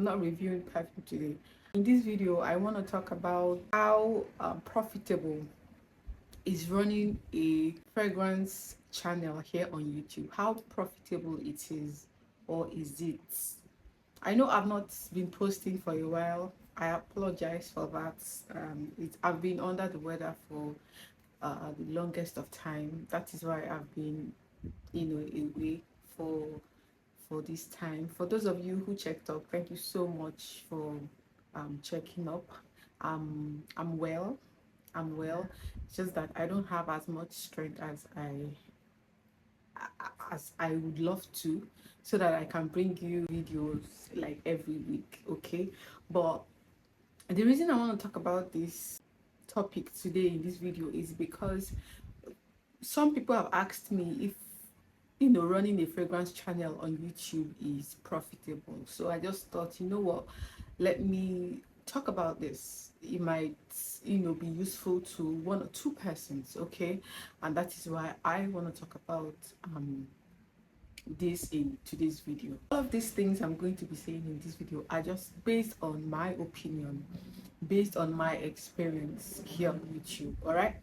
I'm not reviewing perfume today. In this video, I want to talk about how profitable is running a fragrance channel here on YouTube. How profitable it is, or is it? I know I've not been posting for a while. I apologize for that. I've been under the weather for the longest of time. That is why I've been, away for this time. For those of you who checked up, thank you so much for checking up. I'm well. I'm well. It's just that I don't have as much strength as I would love to, so that I can bring you videos like every week. Okay, but the reason I want to talk about this topic today in this video is because some people have asked me if running a fragrance channel on YouTube is profitable. So I just thought, you know what, let me talk about this. It might be useful to one or two persons, okay? And that is why I want to talk about this in today's video. All of these things I'm going to be saying in this video are just based on my opinion, based on my experience here on YouTube. All right,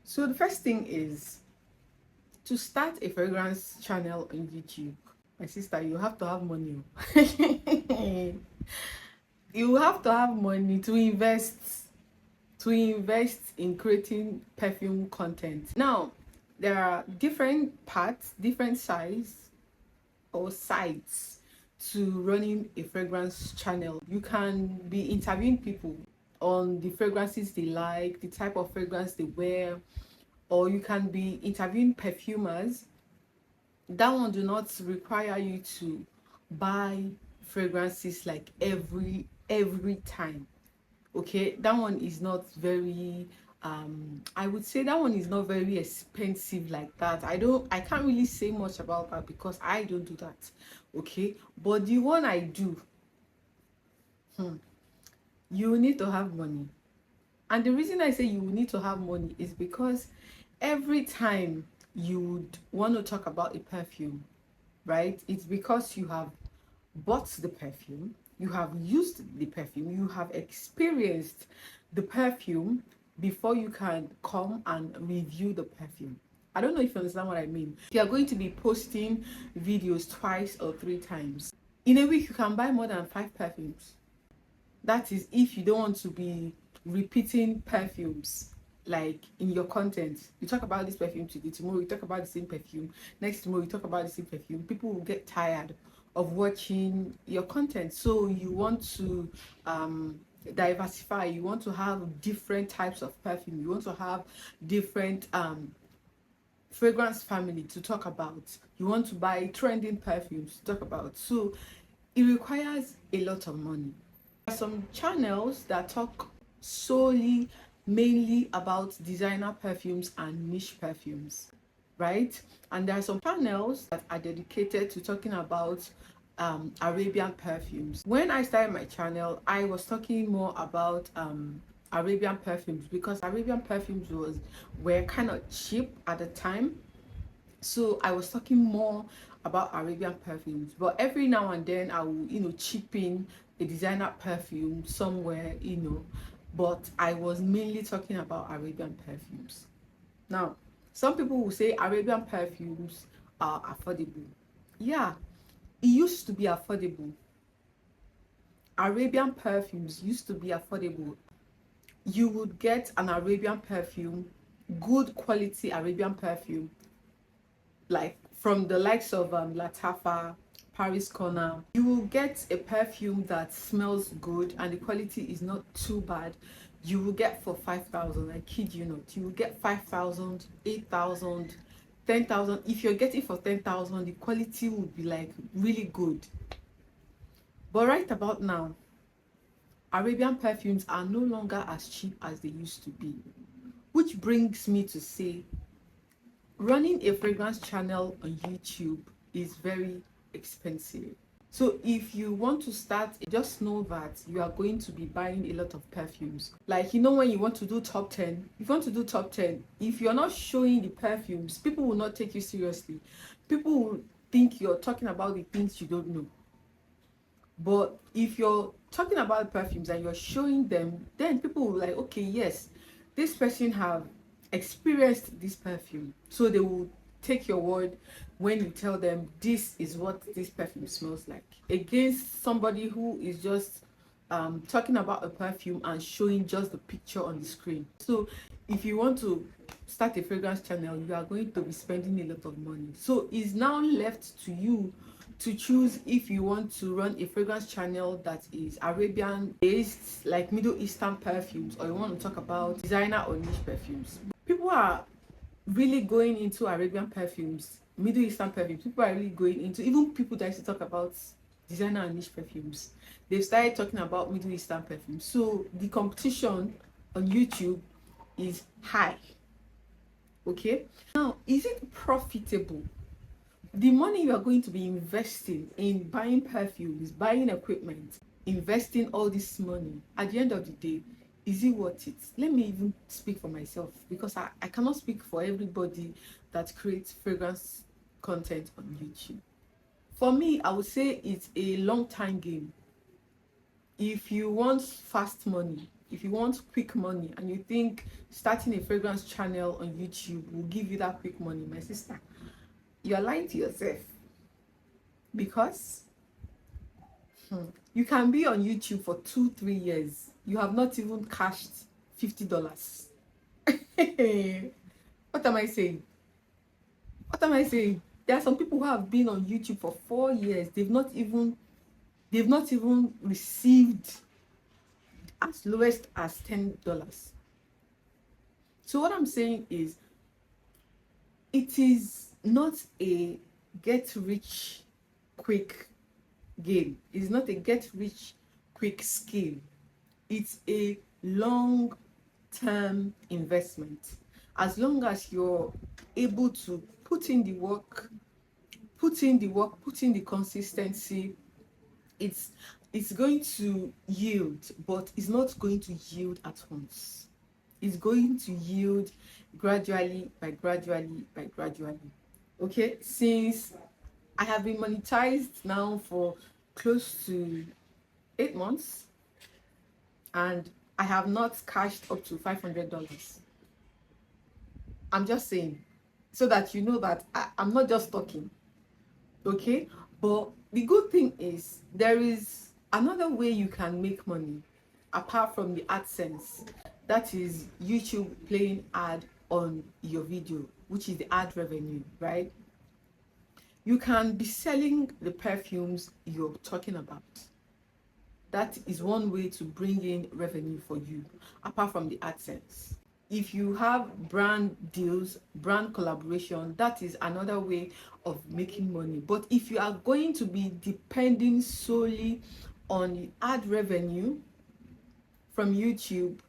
so the first thing is, to start a fragrance channel on YouTube, my sister, you have to have money. You have to have money to invest in creating perfume content. Now, there are different parts, different size or sides to running a fragrance channel. You can be interviewing people on the fragrances they like, the type of fragrance they wear, or you can be interviewing perfumers. That one do not require you to buy fragrances like every time. Okay, that one is not very I would say that one is not very expensive like that. I can't really say much about that because I don't do that. Okay, but the one I do, you need to have money. And the reason I say you need to have money is because every time you would want to talk about a perfume, right, it's because you have bought the perfume, you have used the perfume, you have experienced the perfume before you can come and review the perfume. I don't know if you understand what I mean. If you are going to be posting videos twice or three times in a week, you can buy more than 5 perfumes. That is if you don't want to be repeating perfumes like in your content. You talk about this perfume today, tomorrow you talk about the same perfume, next tomorrow you talk about the same perfume. People will get tired of watching your content. So you want to diversify. You want to have different types of perfume. You want to have different fragrance family to talk about. You want to buy trending perfumes to talk about. So it requires a lot of money. There are some channels that talk solely, mainly about designer perfumes and niche perfumes, right? And there are some channels that are dedicated to talking about Arabian perfumes. When I started my channel, I was talking more about Arabian perfumes because Arabian perfumes were kind of cheap at the time. So I was talking more about Arabian perfumes, but every now and then I will chip in a designer perfume somewhere, but I was mainly talking about Arabian perfumes. Now, some people will say Arabian perfumes are affordable. Yeah, it used to be affordable. Arabian perfumes used to be affordable. You would get an Arabian perfume, good quality Arabian perfume, like from the likes of Latafa, Paris Corner. You will get a perfume that smells good and the quality is not too bad. You will get for 5,000. I kid you not. You will get 5,000, 8,000, 10,000. If you're getting for 10,000, the quality would be like really good. But right about now, Arabian perfumes are no longer as cheap as they used to be, which brings me to say, running a fragrance channel on YouTube is very expensive. So if you want to start, just know that you are going to be buying a lot of perfumes. Like, when you want to do top 10, if you want to do top 10, if you're not showing the perfumes, people will not take you seriously. People will think you're talking about the things you don't know. But if you're talking about perfumes and you're showing them, then people will like, okay, yes, this person have experienced this perfume, so they will take your word when you tell them this is what this perfume smells like, against somebody who is just talking about a perfume and showing just the picture on the screen. So if you want to start a fragrance channel, you are going to be spending a lot of money. So it's now left to you to choose if you want to run a fragrance channel that is Arabian based, like Middle Eastern perfumes, or you want to talk about designer or niche perfumes. People are really going into Arabian perfumes, Middle Eastern perfumes. People are really going into, even people that used to talk about designer and niche perfumes, they've started talking about Middle Eastern perfumes. So the competition on YouTube is high. Okay, now is it profitable? The money you are going to be investing in buying perfumes, buying equipment, investing all this money, at the end of the day, is it worth it? Let me even speak for myself, because I cannot speak for everybody that creates fragrance content on YouTube. For me, I would say it's a long time game. If you want fast money, if you want quick money, and you think starting a fragrance channel on YouTube will give you that quick money, my sister, you're lying to yourself. Because you can be on YouTube for 2-3 years, you have not even cashed $50. What am I saying? What am I saying? There are some people who have been on YouTube for 4 years, they've not even received as lowest as $10. So what I'm saying is, it is not a get rich quick game. It's not a get rich quick scheme. It's a long term investment. As long as you're able to put in the work, put in the consistency, it's going to yield, but it's not going to yield at once. It's going to yield gradually by gradually. Okay, since I have been monetized now for close to 8 months, and I have not cashed up to $500. I'm just saying, so that you know that I'm not just talking. Okay, but the good thing is, there is another way you can make money apart from the AdSense. That is YouTube playing ad on your video, which is the ad revenue, right? You can be selling the perfumes you're talking about. That is one way to bring in revenue for you, apart from the AdSense. If you have brand deals, brand collaboration, that is another way of making money. But if you are going to be depending solely on the ad revenue from YouTube,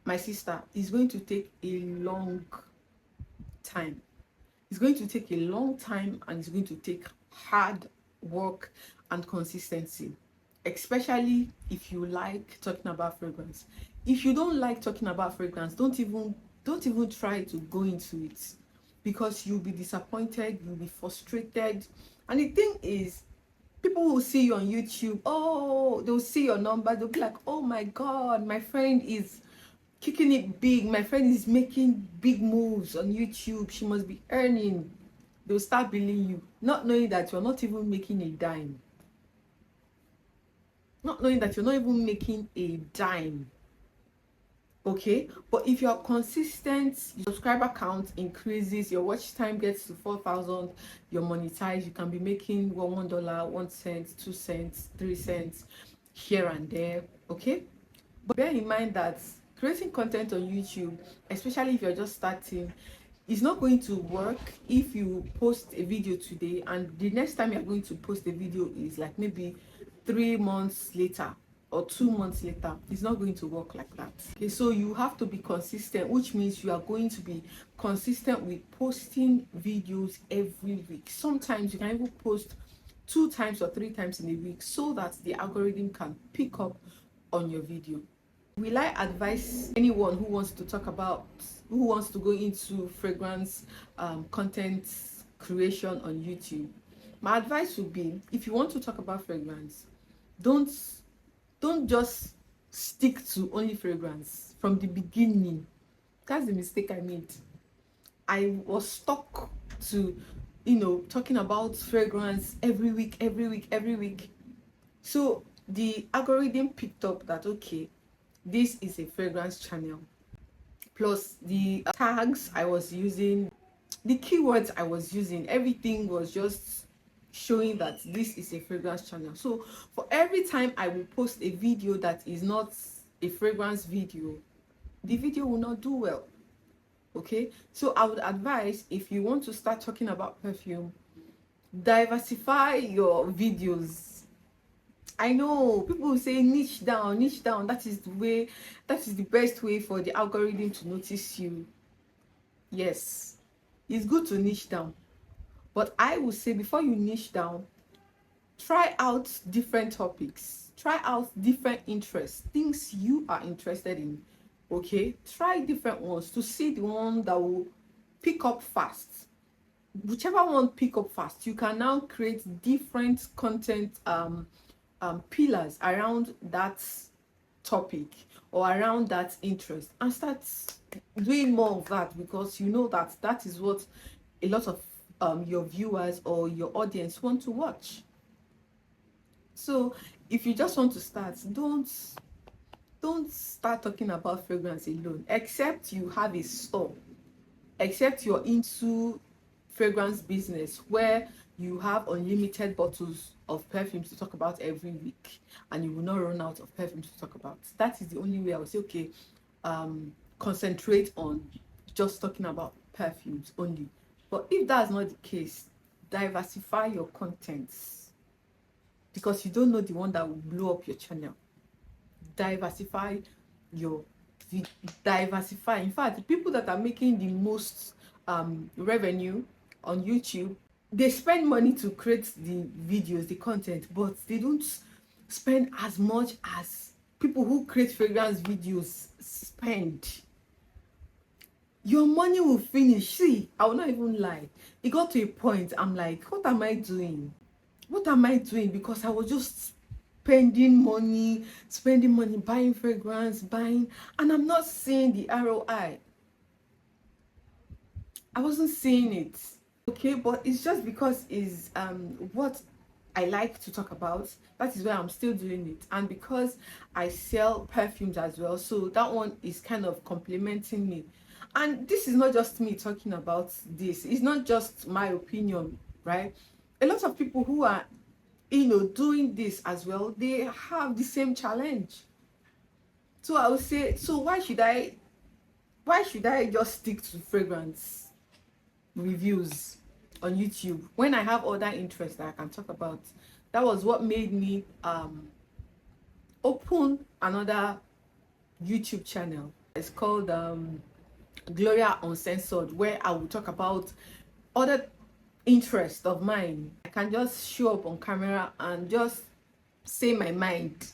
my sister, it's going to take a long time. It's going to take a long time, and it's going to take hard work and consistency, especially if you like talking about fragrance. If you don't like talking about fragrance, don't even try to go into it, because you'll be disappointed, you'll be frustrated. And the thing is, people will see you on YouTube, oh, they'll see your number, they'll be like, oh my god, my friend is kicking it big, my friend is making big moves on YouTube, she must be earning. They'll start believing you, not knowing that you're not even making a dime. Not knowing that you're not even making a dime. Okay, but if you're consistent, your subscriber count increases, your watch time gets to 4,000, you're monetized, you can be making $1, 1 cent, 2 cents, 3 cents here and there. Okay, but bear in mind that creating content on YouTube, especially if you're just starting, is not going to work if you post a video today and the next time you're going to post a video is like maybe 3 months later or 2 months later. It's not going to work like that. Okay, so you have to be consistent, which means you are going to be consistent with posting videos every week. Sometimes you can even post 2 times or 3 times in a week, so that the algorithm can pick up on your video. Will I advise anyone who wants to go into fragrance content creation on YouTube? My advice would be, if you want to talk about fragrance, Don't just stick to only fragrance from the beginning. That's the mistake I made. I was stuck to, talking about fragrance every week, every week, every week. So the algorithm picked up that, okay, this is a fragrance channel. Plus the tags I was using, the keywords I was using, everything was just showing that this is a fragrance channel. So for every time I will post a video that is not a fragrance video, the video will not do well. Okay, so I would advise, if you want to start talking about perfume, diversify your videos. I know people will say niche down, niche down. That is the way, that is the best way for the algorithm to notice you. Yes, it's good to niche down, but I would say before you niche down, try out different topics, try out different interests, things you are interested in. Okay, try different ones to see the one that will pick up fast. Whichever one pick up fast, you can now create different content pillars around that topic or around that interest, and start doing more of that, because you know that that is what a lot of your viewers or your audience want to watch. So if you just want to start, don't start talking about fragrance alone, except you have a store, except you're into fragrance business where you have unlimited bottles of perfumes to talk about every week, and you will not run out of perfumes to talk about. That is the only way I would say, okay, concentrate on just talking about perfumes only. But if that's not the case, diversify your contents, because you don't know the one that will blow up your channel. Diversify your diversify. In fact, the people that are making the most revenue on YouTube, they spend money to create the videos, the content, but they don't spend as much as people who create fragrance videos spend. Your money will finish. See, I will not even lie, it got to a point I'm like, what am I doing? What am I doing? Because I was just spending money, buying fragrance, buying, and I'm not seeing the ROI. I wasn't seeing it. Okay, but it's just because it's what I like to talk about. That is why I'm still doing it, and because I sell perfumes as well, so that one is kind of complementing me. And this is not just me talking about this, it's not just my opinion, right? A lot of people who are doing this as well, they have the same challenge. So I would say, so why should I just stick to fragrance reviews on YouTube when I have other interests that I can talk about? That was what made me open another YouTube channel. It's called Gloria Uncensored, where I will talk about other interests of mine. I can just show up on camera and just say my mind.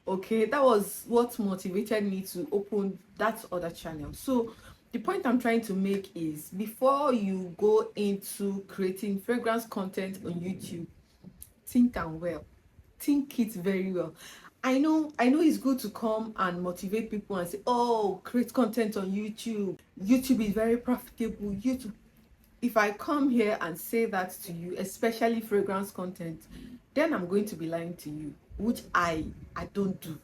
Okay, that was what motivated me to open that other channel. So the point I'm trying to make is, before you go into creating fragrance content on YouTube, think and well, think it very well. I know it's good to come and motivate people and say, oh, create content on YouTube is very profitable. YouTube, if I come here and say that to you, especially fragrance content, then I'm going to be lying to you, which I don't do.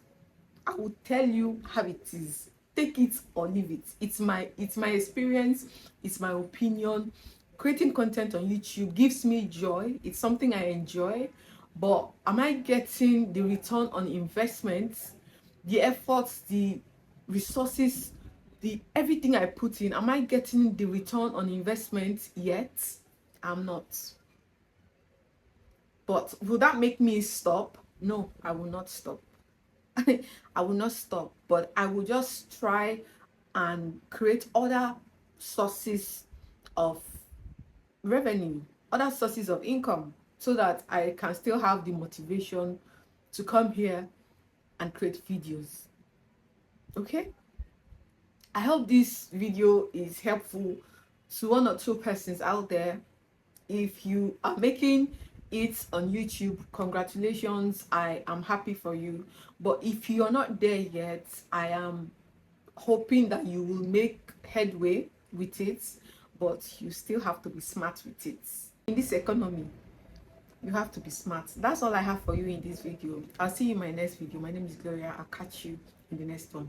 I will tell you how it is. Take it or leave it. It's my experience, it's my opinion. Creating content on YouTube gives me joy. It's something I enjoy. But am I getting the return on investment, the efforts, the resources, the everything I put in? Am I getting the return on investment yet? I'm not. But will that make me stop? No, I will not stop. I will not stop, but I will just try and create other sources of revenue, other sources of income, so that I can still have the motivation to come here and create videos. Okay, I hope this video is helpful to one or two persons out there. If you are making it on YouTube, congratulations, I am happy for you. But if you're not there yet, I am hoping that you will make headway with it, but you still have to be smart with it. In this economy, you have to be smart. That's all I have for you in this video. I'll see you in my next video. My name is Gloria. I'll catch you in the next one.